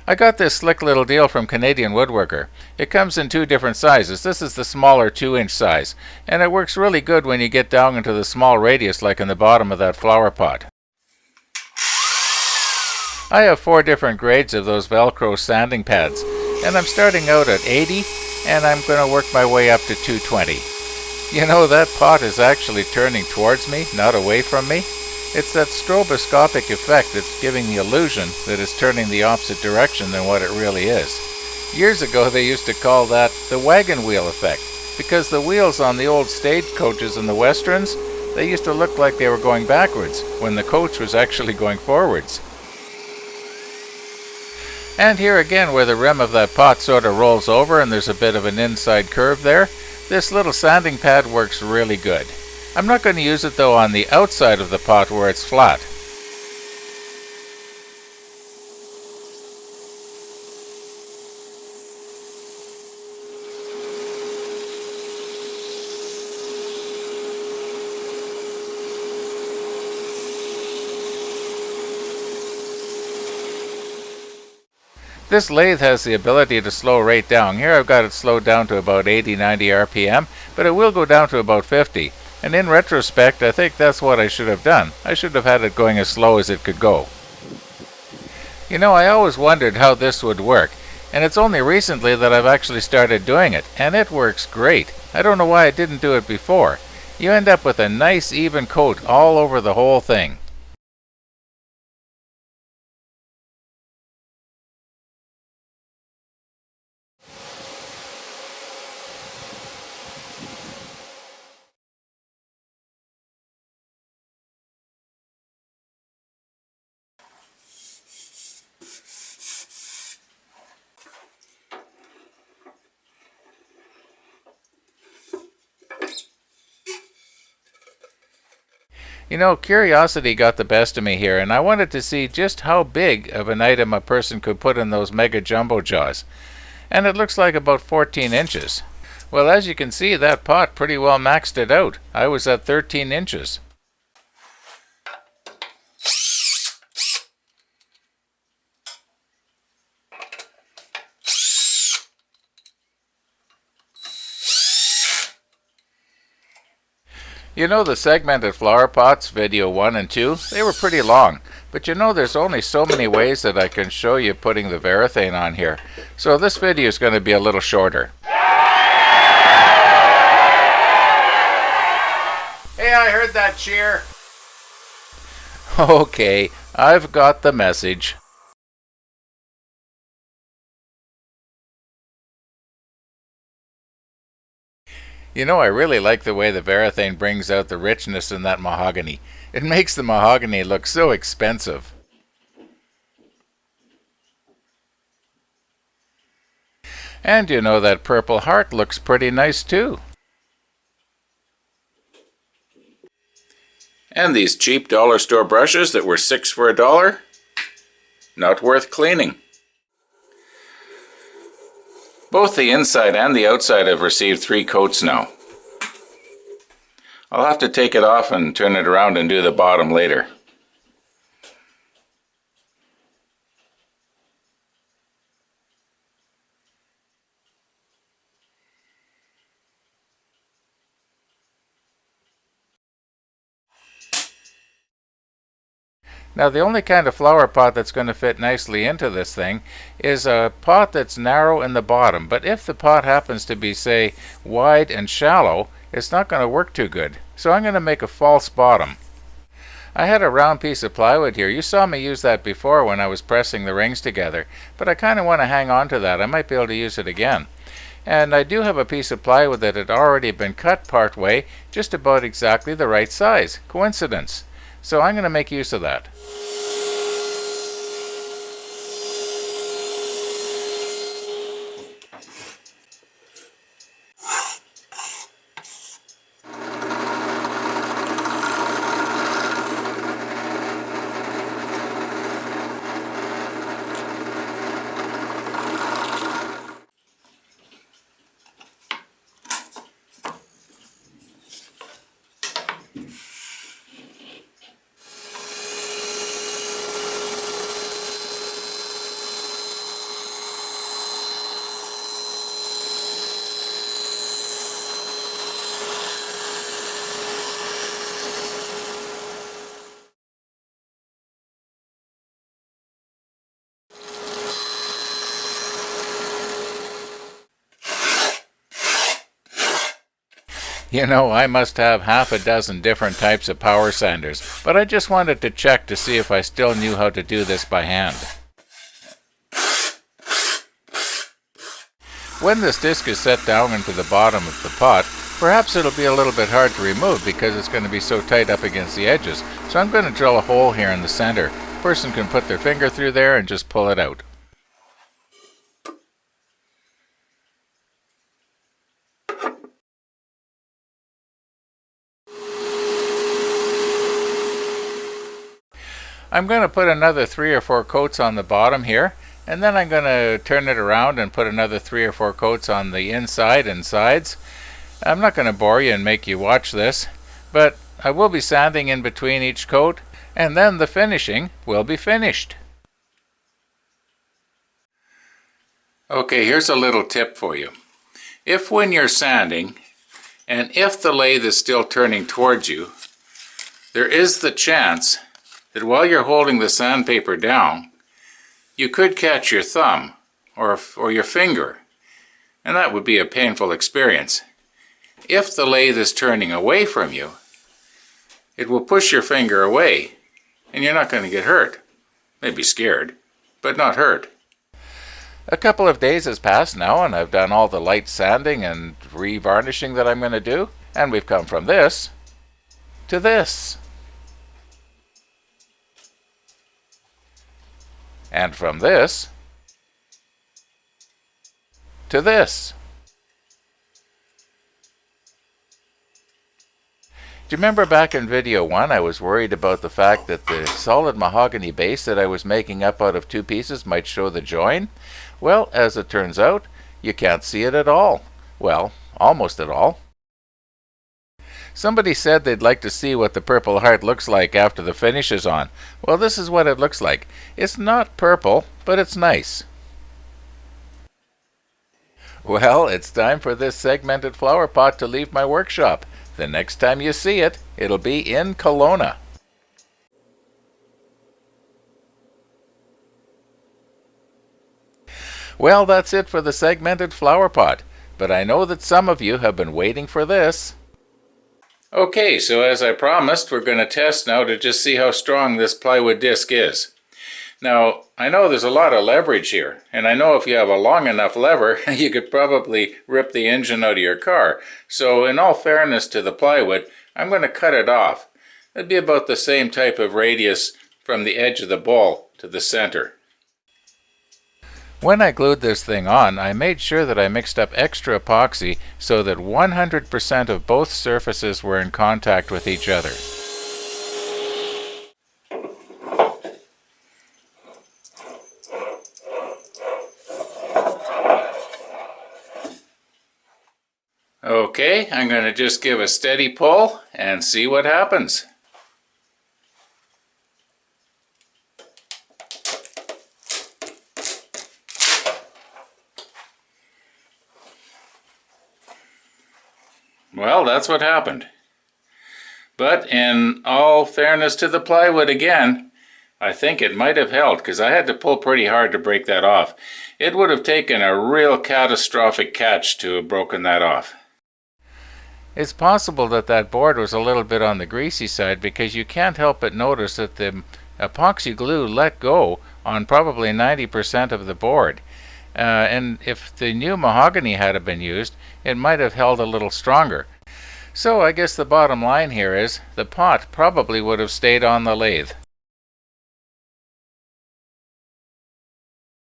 I got this slick little deal from Canadian Woodworker. It comes in two different sizes. This is the smaller 2-inch size, and it works really good when you get down into the small radius like in the bottom of that flower pot. I have 4 different grades of those Velcro sanding pads, and I'm starting out at 80, and I'm going to work my way up to 220. You know, that pot is actually turning towards me, not away from me. It's that stroboscopic effect that's giving the illusion that it's turning the opposite direction than what it really is. Years ago they used to call that the wagon wheel effect, because the wheels on the old stagecoaches and the westerns, they used to look like they were going backwards, when the coach was actually going forwards. And here again, where the rim of that pot sort of rolls over and there's a bit of an inside curve there, this little sanding pad works really good. I'm not going to use it though on the outside of the pot where it's flat. This lathe has the ability to slow right down. Here I've got it slowed down to about 80-90 RPM, but it will go down to about 50. And in retrospect, I think that's what I should have done. I should have had it going as slow as it could go. You know, I always wondered how this would work, and it's only recently that I've actually started doing it, and it works great. I don't know why I didn't do it before. You end up with a nice even coat all over the whole thing. You know, curiosity got the best of me here, and I wanted to see just how big of an item a person could put in those mega jumbo jaws. And it looks like about 14 inches. Well, as you can see, that pot pretty well maxed it out. I was at 13 inches. You know, the segmented flower pots, video 1 and 2, they were pretty long. But you know, there's only so many ways that I can show you putting the varathane on here. So this video is going to be a little shorter. Hey, I heard that cheer. Okay, I've got the message. You know, I really like the way the varathane brings out the richness in that mahogany. It makes the mahogany look so expensive. And you know, that purple heart looks pretty nice too. And these cheap dollar store brushes that were 6 for $1, not worth cleaning. Both the inside and the outside have received 3 coats now. I'll have to take it off and turn it around and do the bottom later. Now, the only kind of flower pot that's going to fit nicely into this thing is a pot that's narrow in the bottom. But if the pot happens to be, say, wide and shallow, it's not going to work too good. So I'm going to make a false bottom. I had a round piece of plywood here. You saw me use that before when I was pressing the rings together. But I kind of want to hang on to that. I might be able to use it again. And I do have a piece of plywood that had already been cut part way, just about exactly the right size. Coincidence. So I'm going to make use of that. You know, I must have half a dozen different types of power sanders, but I just wanted to check to see if I still knew how to do this by hand. When this disc is set down into the bottom of the pot, perhaps it'll be a little bit hard to remove because it's going to be so tight up against the edges. So I'm going to drill a hole here in the center. A person can put their finger through there and just pull it out. I'm going to put another 3 or 4 coats on the bottom here, and then I'm going to turn it around and put another 3 or 4 coats on the inside and sides. I'm not going to bore you and make you watch this, but I will be sanding in between each coat, and then the finishing will be finished. Okay, here's a little tip for you. If when you're sanding, and if the lathe is still turning towards you, there is the chance that while you're holding the sandpaper down, you could catch your thumb or your finger, and that would be a painful experience. If the lathe is turning away from you, it will push your finger away, and you're not going to get hurt. Maybe scared, but not hurt. A couple of days has passed now, and I've done all the light sanding and re-varnishing that I'm going to do, and we've come from this to this. And from this to this. Do you remember back in video 1 I was worried about the fact that the solid mahogany base that I was making up out of 2 pieces might show the join? Well, as it turns out, you can't see it at all. Well, almost at all. Somebody said they'd like to see what the Purple Heart looks like after the finish is on. Well, this is what it looks like. It's not purple, but it's nice. Well, it's time for this segmented flower pot to leave my workshop. The next time you see it, it'll be in Kelowna. Well, that's it for the segmented flower pot, but I know that some of you have been waiting for this. Okay, so as I promised, we're going to test now to just see how strong this plywood disc is. Now, I know there's a lot of leverage here, and I know if you have a long enough lever, you could probably rip the engine out of your car. So in all fairness to the plywood, I'm going to cut it off. It'd be about the same type of radius from the edge of the bowl to the center. When I glued this thing on, I made sure that I mixed up extra epoxy so that 100% of both surfaces were in contact with each other. Okay, I'm going to just give a steady pull and see what happens. Well, that's what happened. But in all fairness to the plywood again, I think it might have held because I had to pull pretty hard to break that off. It would have taken a real catastrophic catch to have broken that off. It's possible that that board was a little bit on the greasy side because you can't help but notice that the epoxy glue let go on probably 90% of the board. And if the new mahogany had been used, it might have held a little stronger. So I guess the bottom line here is the pot probably would have stayed on the lathe.